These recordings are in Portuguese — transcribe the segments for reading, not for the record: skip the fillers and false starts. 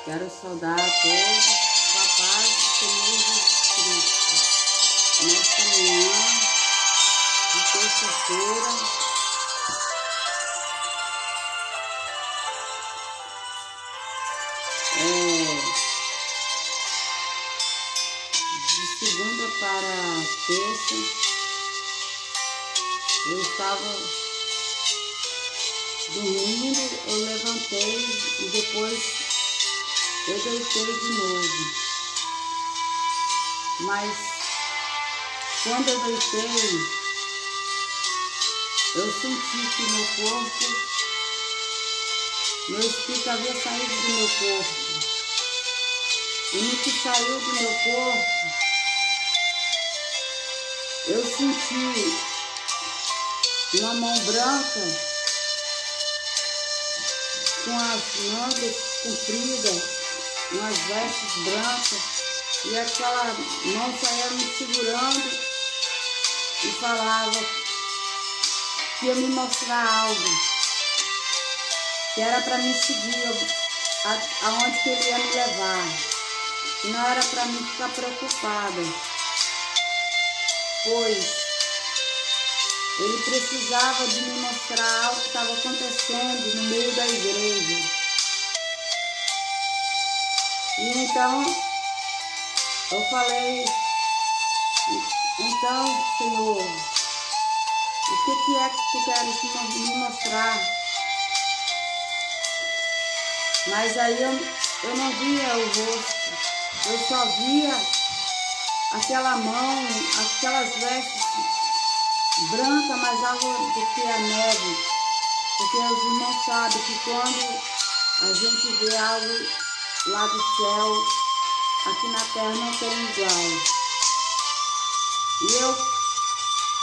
Quero saudar a todos com a paz do Senhor Jesus Cristo. Nesta manhã de terça-feira, de segunda para terça, eu estava dormindo, eu levantei e depois eu deitei de novo. Mas quando eu deitei, eu senti que meu corpo, meu espírito havia saído do meu corpo. E no que saiu do meu corpo, eu senti uma mão branca com as mangas compridas, umas vestes brancas, e aquela mão saía me segurando e falava que ia me mostrar algo, que era para me seguir aonde que ele ia me levar, que não era para mim ficar preocupada, pois ele precisava de me mostrar algo que estava acontecendo no meio da igreja. E então eu falei, então, Senhor, o que é que tu queres me mostrar? Mas aí eu não via o rosto, eu só via aquela mão, aquelas vestes brancas, mais água do que a neve, porque os irmãos sabem que quando a gente vê algo lá do céu, aqui na terra não tem igual. E eu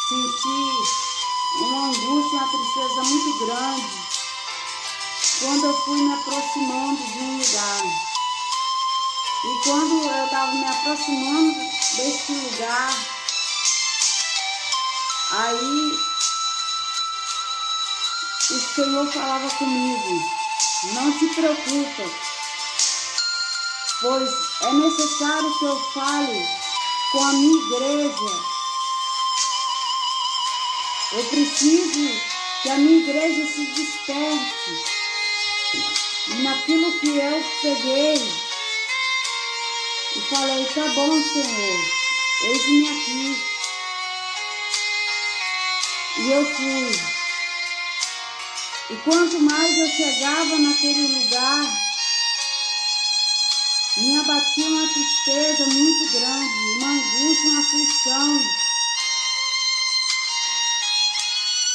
senti uma angústia, uma tristeza muito grande quando eu fui me aproximando de um lugar. E quando eu estava me aproximando desse lugar, aí o Senhor falava comigo: não te preocupa, pois é necessário que eu fale com a minha igreja. Eu preciso que a minha igreja se desperte. E naquilo que eu peguei e falei: tá bom, Senhor, eis-me aqui. E eu fui. E quanto mais eu chegava naquele lugar, me abatia uma tristeza muito grande, uma angústia, uma aflição.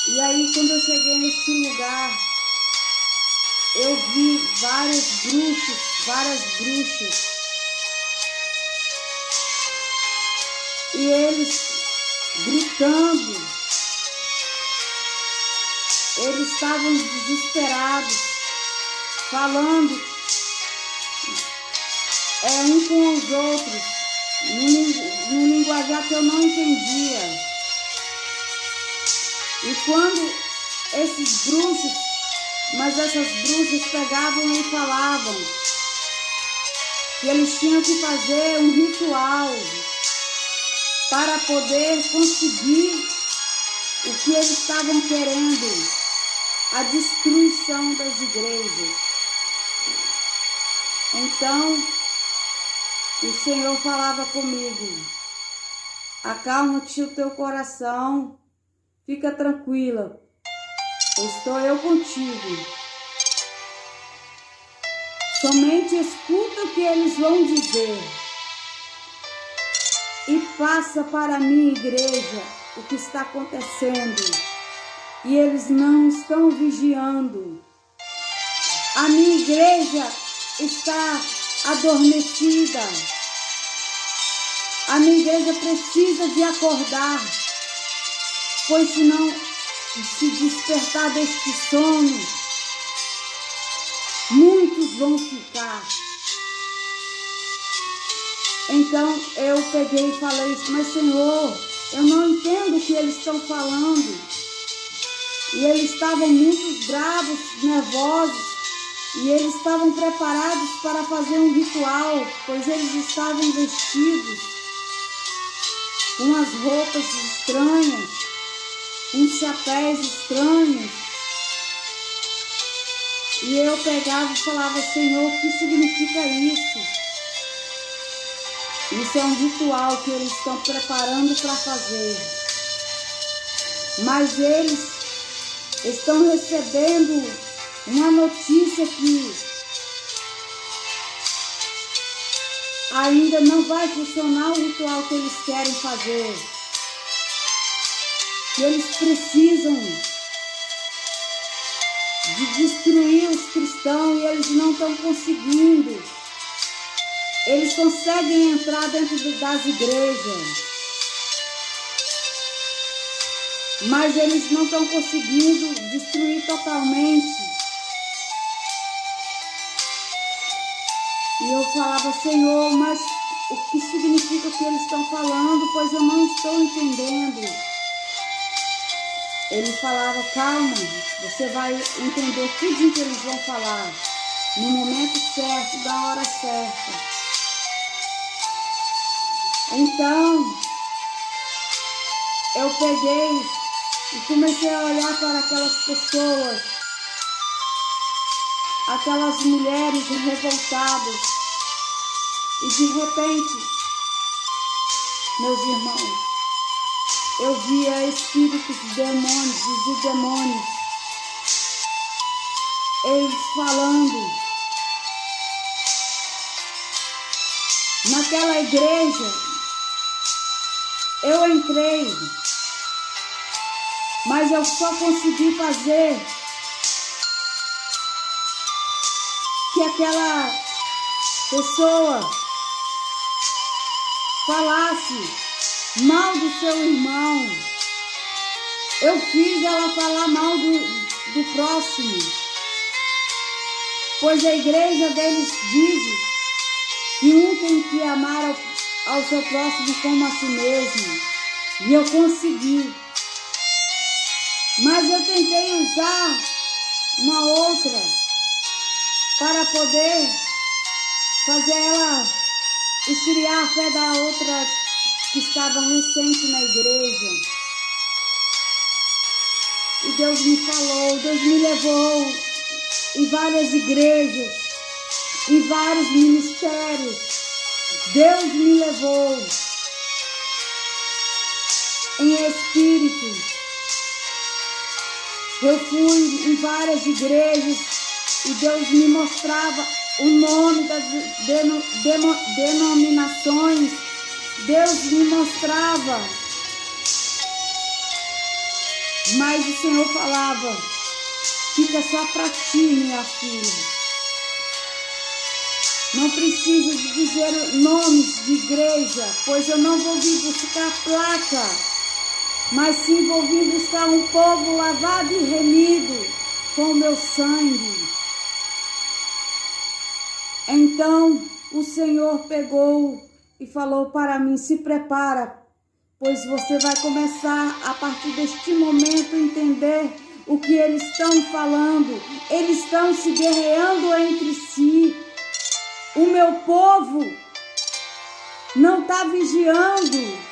E aí, quando eu cheguei nesse lugar, eu vi várias bruxas, e eles gritando, eles estavam desesperados, falando um com os outros, num linguajar que eu não entendia. E quando esses bruxos, mas essas bruxas pegavam e falavam que eles tinham que fazer um ritual para poder conseguir o que eles estavam querendo, a destruição das igrejas. Então, o Senhor falava comigo: acalma-te o teu coração, fica tranquila, estou eu contigo. Somente escuta o que eles vão dizer e passa para a minha igreja o que está acontecendo. E eles não estão vigiando. A minha igreja está adormecida. A minha igreja precisa de acordar, pois se não se despertar deste sono, muitos vão ficar. Então eu peguei e falei: mas Senhor, eu não entendo o que eles estão falando. E eles estavam muito bravos, nervosos, E eles estavam preparados para fazer um ritual, pois eles estavam vestidos com as roupas estranhas, com chapéus estranhos. E eu pegava e falava: Senhor, o que significa isso? Isso é um ritual que eles estão preparando para fazer. Mas eles estão recebendo uma notícia que ainda não vai funcionar o ritual que eles querem fazer. Que eles precisam de destruir os cristãos e eles não estão conseguindo. Eles conseguem entrar dentro das igrejas, mas eles não estão conseguindo destruir totalmente. E eu falava: Senhor, mas o que significa o que eles estão falando? Pois eu não estou entendendo. Ele falava: calma, você vai entender tudo que eles vão falar, no momento certo, da hora certa. Então, eu peguei e comecei a olhar para aquelas pessoas, aquelas mulheres revoltadas, e de repente, meus irmãos, eu via espíritos de demônios, eles falando. Naquela igreja, eu entrei, mas eu só consegui fazer que aquela pessoa falasse mal do seu irmão. Eu fiz ela falar mal do próximo, pois a igreja deles diz que um tem que amar ao seu próximo como a si mesmo. E eu consegui. Mas eu tentei usar uma outra para poder fazer ela esfriar a fé da outra que estava recente na igreja. E Deus me falou, Deus me levou em várias igrejas, em vários ministérios. Deus me levou em espírito. Eu fui em várias igrejas e Deus me mostrava o nome das denominações. Deus me mostrava. Mas o Senhor falava: fica só para ti, minha filha. Não preciso de dizer nomes de igreja, pois eu não vou vir buscar placa, mas sim vou vir buscar um povo lavado e remido com o meu sangue. Então o Senhor pegou e falou para mim: se prepara, pois você vai começar a partir deste momento a entender o que eles estão falando. Eles estão se guerreando entre si. O meu povo não está vigiando.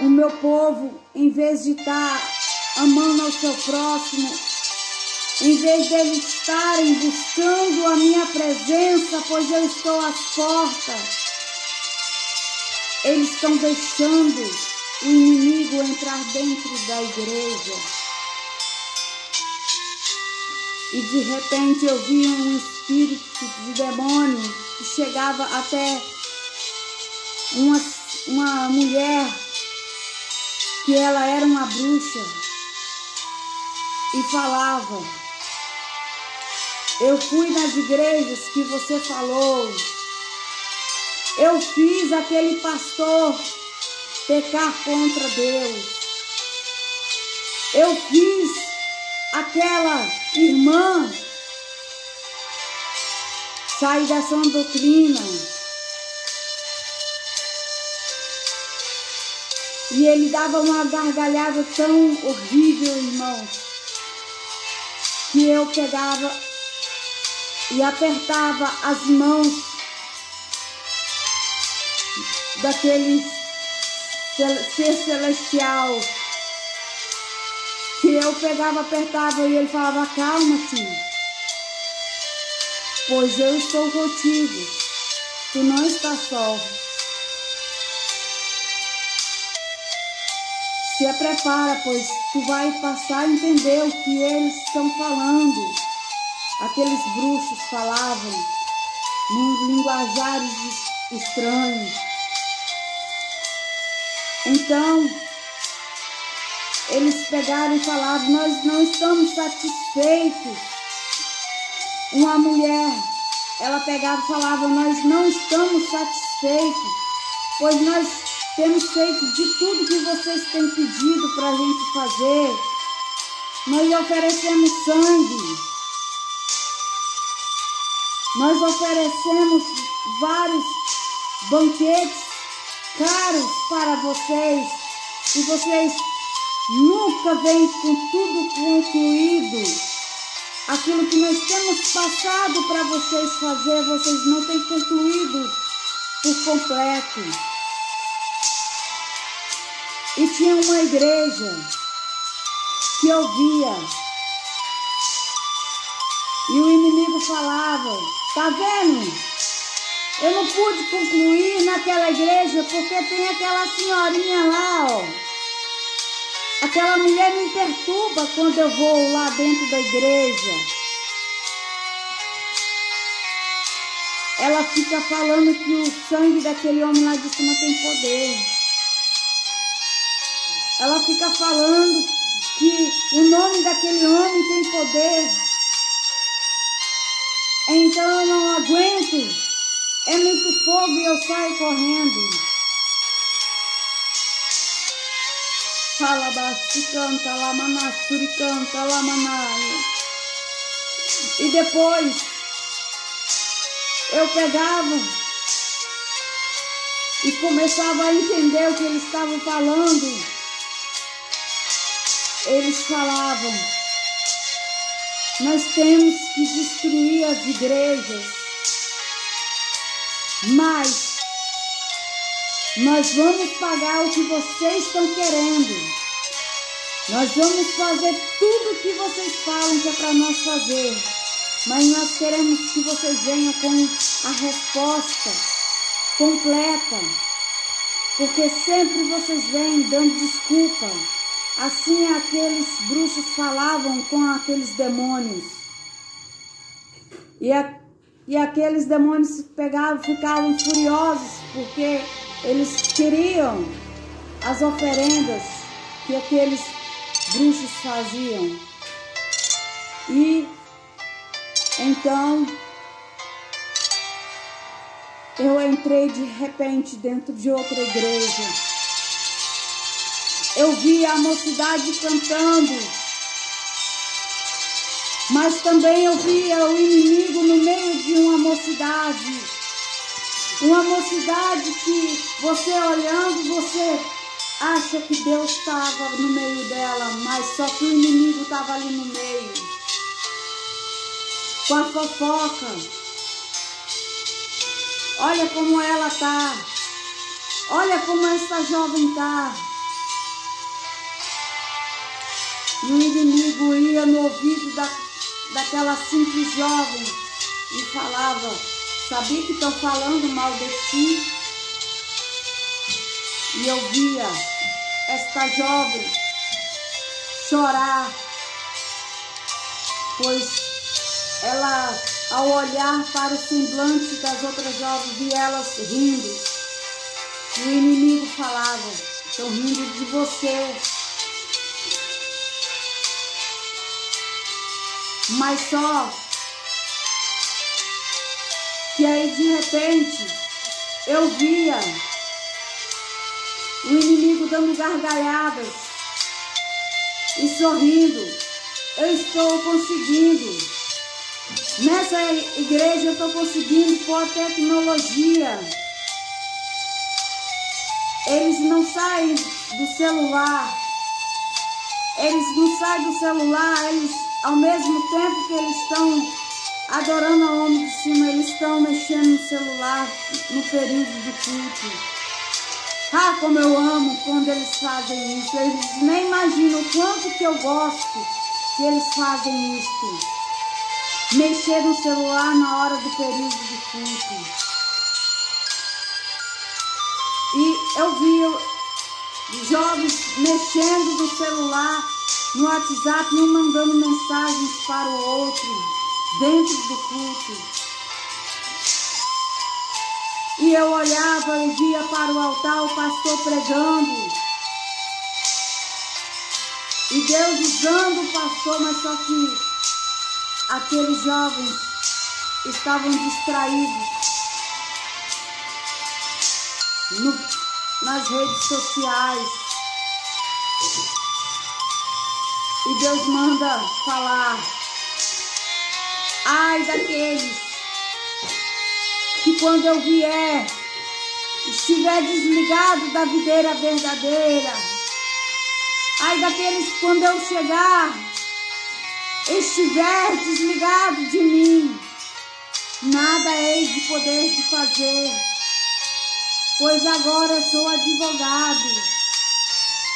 O meu povo, em vez de estar amando ao seu próximo, em vez de eles estarem buscando a minha presença, pois eu estou às portas, eles estão deixando o inimigo entrar dentro da igreja. E de repente eu vi um espírito de demônio que chegava até uma mulher, que ela era uma bruxa, e falava: eu fui nas igrejas que você falou, eu fiz aquele pastor pecar contra Deus, eu fiz aquela irmã sair da sã doutrina. E ele dava uma gargalhada tão horrível, irmãos, que eu pegava e apertava as mãos daquele ser celestial, que eu pegava, apertava e ele falava: acalma-te, pois eu estou contigo, tu não estás só. Se prepara, pois tu vai passar a entender o que eles estão falando. Aqueles bruxos falavam nos linguajares estranhos. Então, eles pegaram e falaram: nós não estamos satisfeitos. Uma mulher, ela pegava e falava: nós não estamos satisfeitos, pois nós temos feito de tudo que vocês têm pedido para a gente fazer. Nós oferecemos sangue. Nós oferecemos vários banquetes caros para vocês. E vocês nunca vêm com tudo concluído. Aquilo que nós temos passado para vocês fazer, vocês não têm concluído por completo. E tinha uma igreja que ouvia. E o inimigo falava: tá vendo? Eu não pude concluir naquela igreja porque tem aquela senhorinha lá, ó. Aquela mulher me perturba quando eu vou lá dentro da igreja. Ela fica falando que o sangue daquele homem lá de cima tem poder. Ela fica falando que o nome daquele homem tem poder. Então eu não aguento. É muito fogo e eu saio correndo. Fala baixo, canta, lamaná, suricanta, lamaná. E depois eu pegava e começava a entender o que eles estavam falando. Eles falavam: nós temos que destruir as igrejas, mas nós vamos pagar o que vocês estão querendo. Nós vamos fazer tudo o que vocês falam que é para nós fazer. Mas nós queremos que vocês venham com a resposta completa. Porque sempre vocês vêm dando desculpa. Assim aqueles bruxos falavam com aqueles demônios. E aqueles demônios pegavam, ficavam furiosos, porque eles queriam as oferendas que aqueles bruxos faziam. E então eu entrei de repente dentro de outra igreja. Eu vi a mocidade cantando, mas também eu via o inimigo no meio de uma mocidade. Uma mocidade que você olhando, você acha que Deus estava no meio dela, mas só que o inimigo estava ali no meio. Com a fofoca. Olha como ela tá. Olha como essa jovem tá. E o inimigo ia no ouvido daquela simples jovem e falava: sabia que estão falando mal de ti? E eu via esta jovem chorar, pois ela, ao olhar para o semblante das outras jovens, via elas rindo. E o inimigo falava: estão rindo de você. Mas só que aí de repente eu via o inimigo dando gargalhadas e sorrindo. Eu estou conseguindo. Nessa igreja eu estou conseguindo pôr a tecnologia. Eles não saem do celular. Eles não saem do celular. Eles, ao mesmo tempo que eles estão adorando ao homem de cima, eles estão mexendo no celular no período de culto. Ah, como eu amo quando eles fazem isso. Eles nem imaginam o quanto que eu gosto que eles fazem isso. Mexer no celular na hora do período de culto. E eu vi jovens mexendo no celular, no WhatsApp, um mandando mensagens para o outro, dentro do culto. E eu olhava e via para o altar o pastor pregando. E Deus usando o pastor, mas só que aqueles jovens estavam distraídos nas redes sociais. E Deus manda falar: ai daqueles que quando eu vier, estiver desligado da videira verdadeira. Ai daqueles que quando eu chegar, estiver desligado de mim. Nada hei de poder de fazer, pois agora eu sou advogado.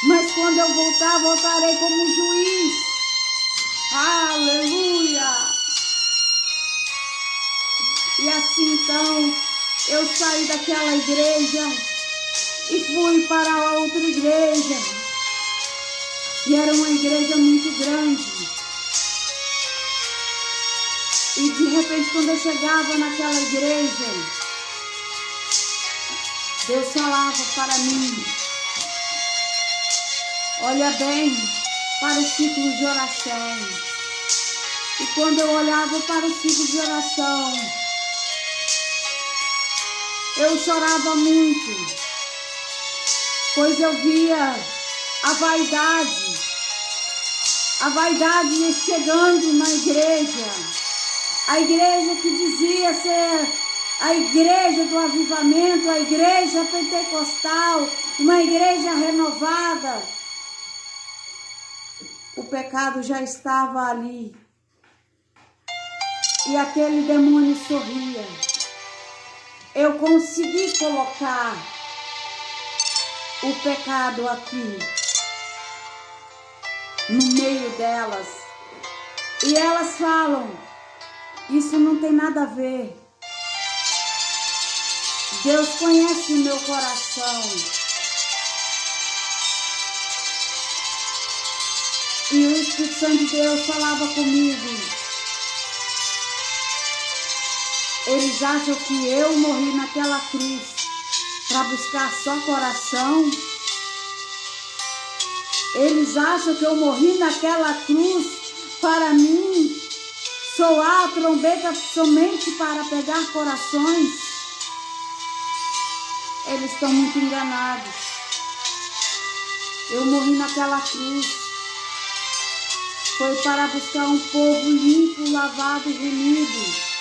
Mas quando eu voltar, voltarei como juiz. Aleluia! E assim então, eu saí daquela igreja e fui para a outra igreja. E era uma igreja muito grande. E de repente, quando eu chegava naquela igreja, Deus falava para mim: olha bem para o ciclo de oração. E quando eu olhava para o ciclo de oração, eu chorava muito, pois eu via a vaidade chegando na igreja. A igreja que dizia ser a igreja do avivamento, a igreja pentecostal, uma igreja renovada. O pecado já estava ali. E aquele demônio sorria. Eu consegui colocar o pecado aqui, no meio delas. E elas falam: isso não tem nada a ver. Deus conhece o meu coração. E o Espírito Santo de Deus falava comigo: eles acham que eu morri naquela cruz para buscar só coração. Eles acham que eu morri naquela cruz para mim soar a trombeta somente para pegar corações. Eles estão muito enganados. Eu morri naquela cruz. Foi para buscar um povo limpo, lavado e remido.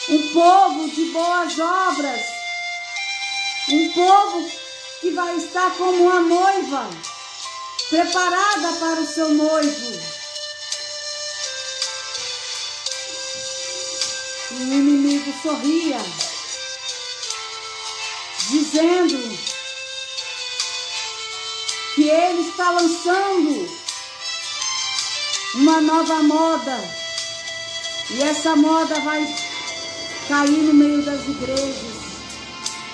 Um povo de boas obras. Um povo que vai estar como uma noiva, preparada para o seu noivo. E o inimigo sorria, dizendo que ele está lançando uma nova moda. E essa moda vai cair no meio das igrejas,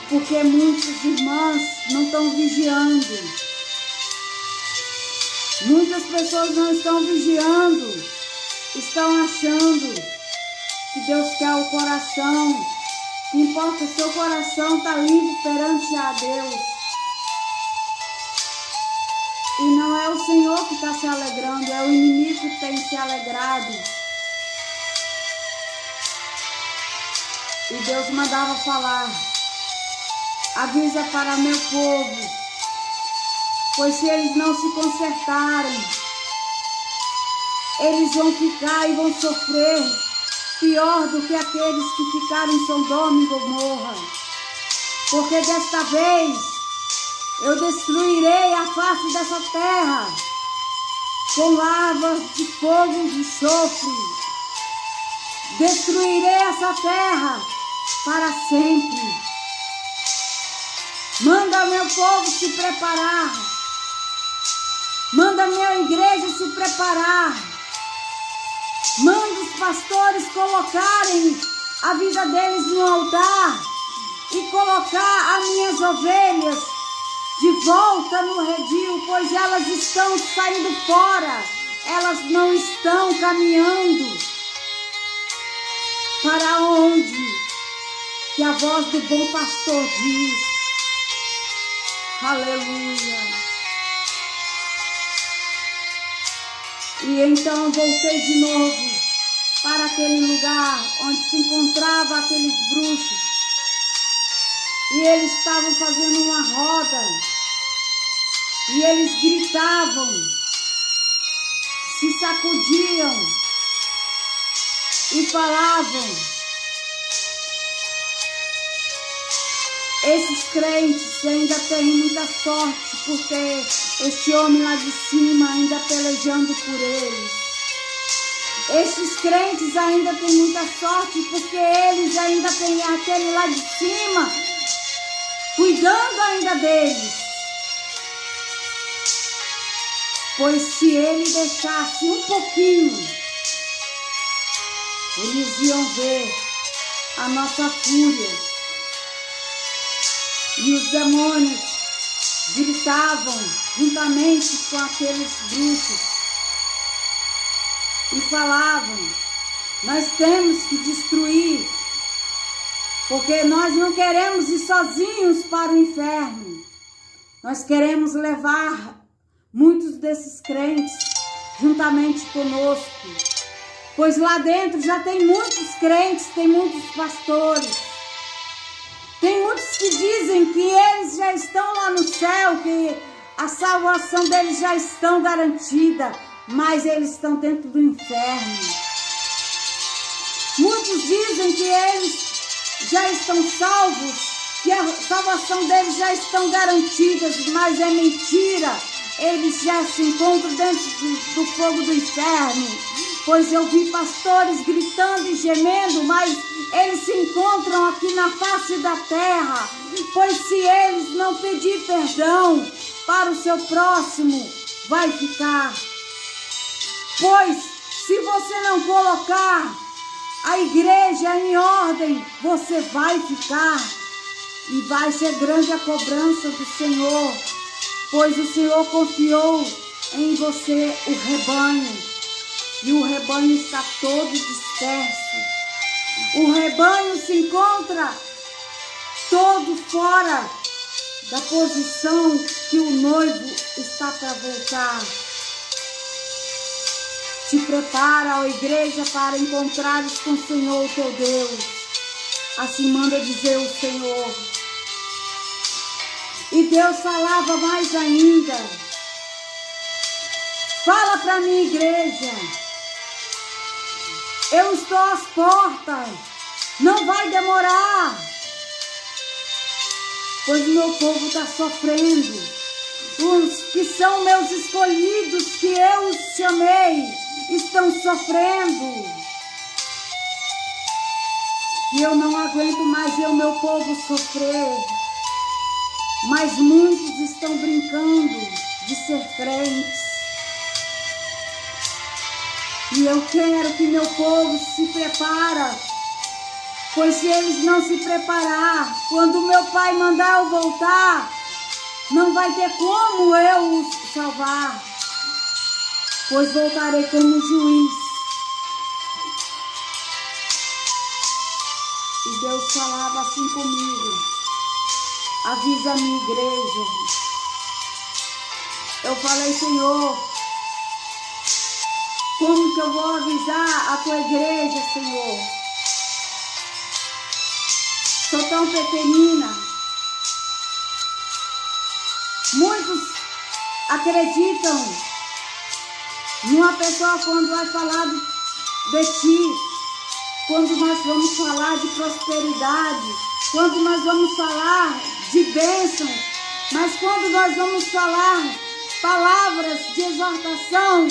porque muitos irmãos não estão vigiando. Muitas pessoas não estão vigiando, estão achando que Deus quer o coração, que importa o seu coração está limpo perante a Deus. E não é o Senhor que está se alegrando, é o inimigo que tem se alegrado. E Deus mandava falar: avisa para meu povo, pois se eles não se consertarem, eles vão ficar e vão sofrer pior do que aqueles que ficaram em Sodoma e Gomorra. Porque desta vez eu destruirei a face dessa terra com lavas de fogo e enxofre. destruirei essa terra para sempre. Manda meu povo se preparar. Manda minha igreja se preparar. Manda os pastores colocarem a vida deles no altar e colocar as minhas ovelhas de volta no redil, pois elas estão saindo fora, elas não estão caminhando para onde que a voz do bom pastor diz. Aleluia. E então voltei de novo para aquele lugar onde se encontravam aqueles bruxos. E eles estavam fazendo uma roda. E eles gritavam, se sacudiam e falavam. Esses crentes ainda têm muita sorte por ter este homem lá de cima ainda pelejando por eles. Esses crentes ainda têm muita sorte porque eles ainda têm aquele lá de cima cuidando ainda deles. Pois se ele deixasse um pouquinho, eles iam ver a nossa fúria. E os demônios gritavam juntamente com aqueles bruxos e falavam, nós temos que destruir, porque nós não queremos ir sozinhos para o inferno. Nós queremos levar muitos desses crentes juntamente conosco, pois lá dentro já tem muitos crentes, tem muitos pastores. Tem muitos que dizem que eles já estão lá no céu, que a salvação deles já estão garantida, mas eles estão dentro do inferno. Muitos dizem que eles já estão salvos, que a salvação deles já estão garantidas, mas é mentira. Eles já se encontram dentro do fogo do inferno, pois eu vi pastores gritando e gemendo, mas eles se encontram aqui na face da terra, pois se eles não pedir perdão para o seu próximo, vai ficar. Pois se você não colocar a igreja em ordem, você vai ficar. E vai ser grande a cobrança do Senhor, pois o Senhor confiou em você o rebanho. E o rebanho está todo disperso. O rebanho se encontra todo fora da posição que o noivo está para voltar. Te prepara, ó igreja, para encontrares com o Senhor teu Deus. Assim manda dizer o Senhor. E Deus falava mais ainda. Fala para minha igreja. Eu estou às portas, não vai demorar, pois o meu povo está sofrendo. Os que são meus escolhidos, que eu os chamei, estão sofrendo. E eu não aguento mais ver o meu povo sofrer. Mas muitos estão brincando de ser crentes. E eu quero que meu povo se prepare, pois se eles não se preparar, quando meu Pai mandar eu voltar, não vai ter como eu os salvar, pois voltarei como juiz. E Deus falava assim comigo, avisa a minha igreja. Eu falei, Senhor, como que eu vou avisar a tua igreja, Senhor? Sou tão pequenina. Muitos acreditam numa pessoa quando vai falar de ti, quando nós vamos falar de prosperidade, quando nós vamos falar de bênção, mas quando nós vamos falar palavras de exortação,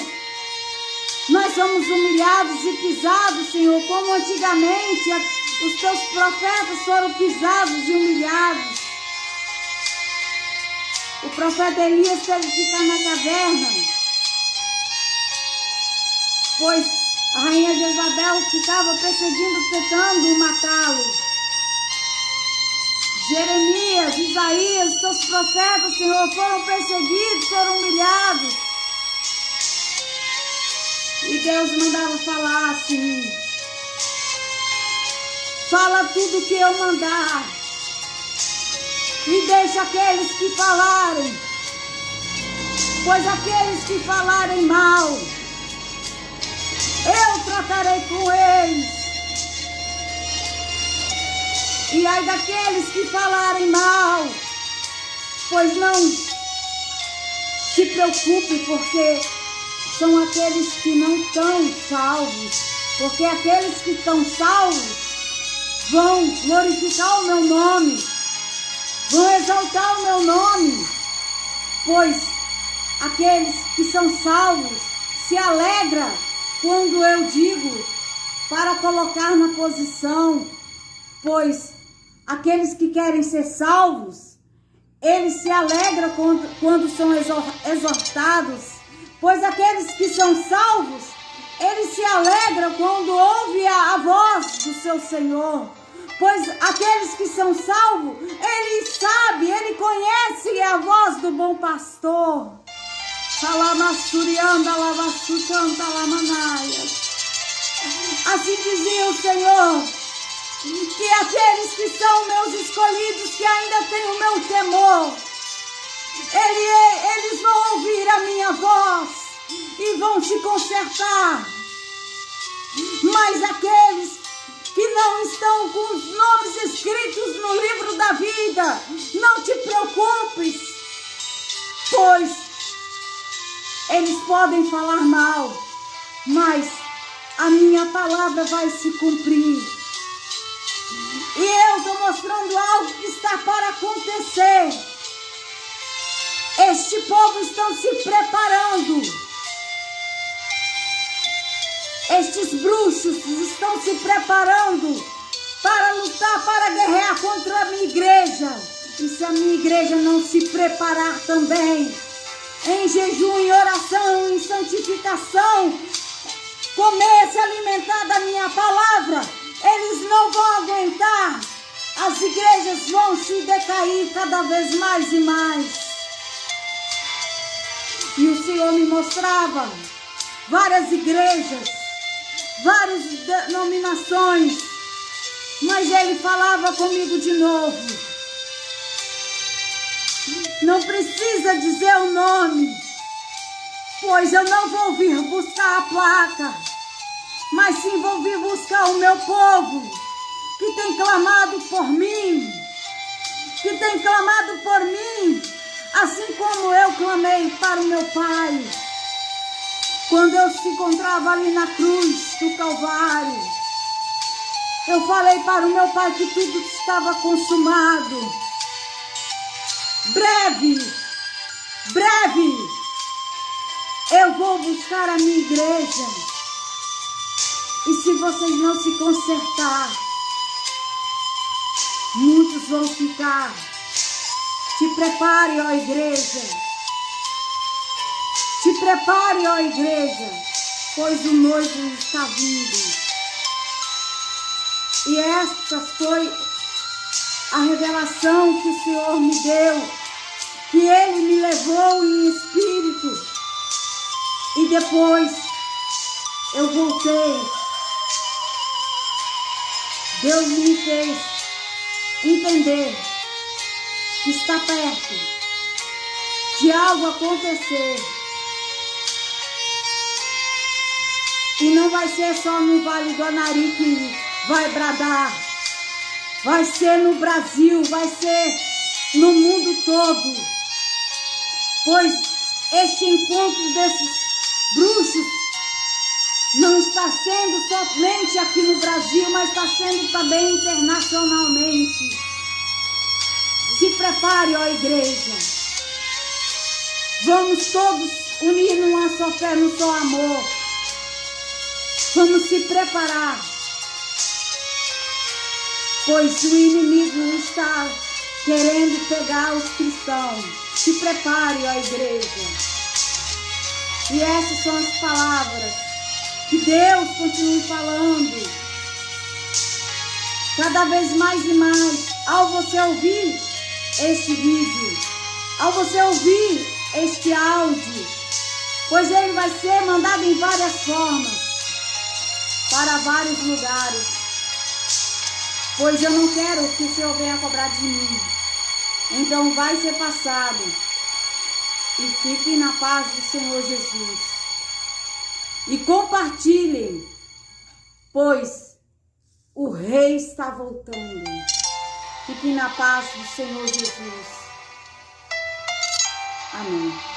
Nós somos humilhados e pisados, Senhor, como antigamente os teus profetas foram pisados e humilhados. O profeta Elias teve que ficar na caverna, pois a rainha Jezabel ficava perseguindo, tentando matá-lo. Jeremias, Isaías, os teus profetas, Senhor, foram perseguidos, foram humilhados. E Deus mandava falar assim: fala tudo que eu mandar, e deixa aqueles que falarem, pois aqueles que falarem mal, eu tratarei com eles. E ai daqueles que falarem mal, pois não se preocupe, porque são aqueles que não estão salvos. Porque aqueles que estão salvos vão glorificar o meu nome, vão exaltar o meu nome. Pois aqueles que são salvos se alegram quando eu digo para colocar na posição. Pois aqueles que querem ser salvos, eles se alegram quando são exortados. Pois aqueles que são salvos, eles se alegram quando ouvem a voz do seu Senhor. Pois aqueles que são salvos, ele sabe, ele conhece a voz do bom pastor. Assim dizia o Senhor, que aqueles que são meus escolhidos, que ainda têm o meu temor, eles vão ouvir a minha voz e vão se consertar. Mas aqueles que não estão com os nomes escritos no livro da vida, não te preocupes, pois eles podem falar mal, mas a minha palavra vai se cumprir. E eu estou mostrando algo que está para acontecer. Este povo está se preparando. Estes bruxos estão se preparando para lutar, para guerrear contra a minha igreja. E se a minha igreja não se preparar também, em jejum, em oração, em santificação, comer, se alimentar da minha palavra, eles não vão aguentar. As igrejas vão se decair cada vez mais e mais. E o Senhor me mostrava várias igrejas, várias denominações, mas Ele falava comigo de novo: não precisa dizer o nome, pois eu não vou vir buscar a placa, mas sim vou vir buscar o meu povo, que tem clamado por mim, assim como eu clamei para o meu Pai, quando eu se encontrava ali na cruz do Calvário. Eu falei para o meu Pai que tudo estava consumado. Breve, eu vou buscar a minha igreja. E se vocês não se consertar, muitos vão ficar. Te prepare, ó igreja. Te prepare, ó igreja, pois o noivo está vindo. E esta foi a revelação que o Senhor me deu, que Ele me levou em espírito. E depois eu voltei. Deus me fez entender que está perto de algo acontecer. E não vai ser só no Vale do Anari que vai bradar. Vai ser no Brasil, vai ser no mundo todo. Pois este encontro desses bruxos não está sendo somente aqui no Brasil, mas está sendo também internacionalmente. Se prepare, ó igreja. Vamos todos unir numa só fé, num só amor. Vamos se preparar, pois o inimigo está querendo pegar os cristãos. Se prepare, ó igreja. E essas são as palavras que Deus continue falando. Cada vez mais e mais, ao você ouvir este vídeo, ao você ouvir este áudio, pois ele vai ser mandado em várias formas, para vários lugares, pois eu não quero que o Senhor venha cobrar de mim. Então vai ser passado, e fiquem na paz do Senhor Jesus, e compartilhem, pois o Rei está voltando. Fiquem na paz do Senhor Jesus. Amém.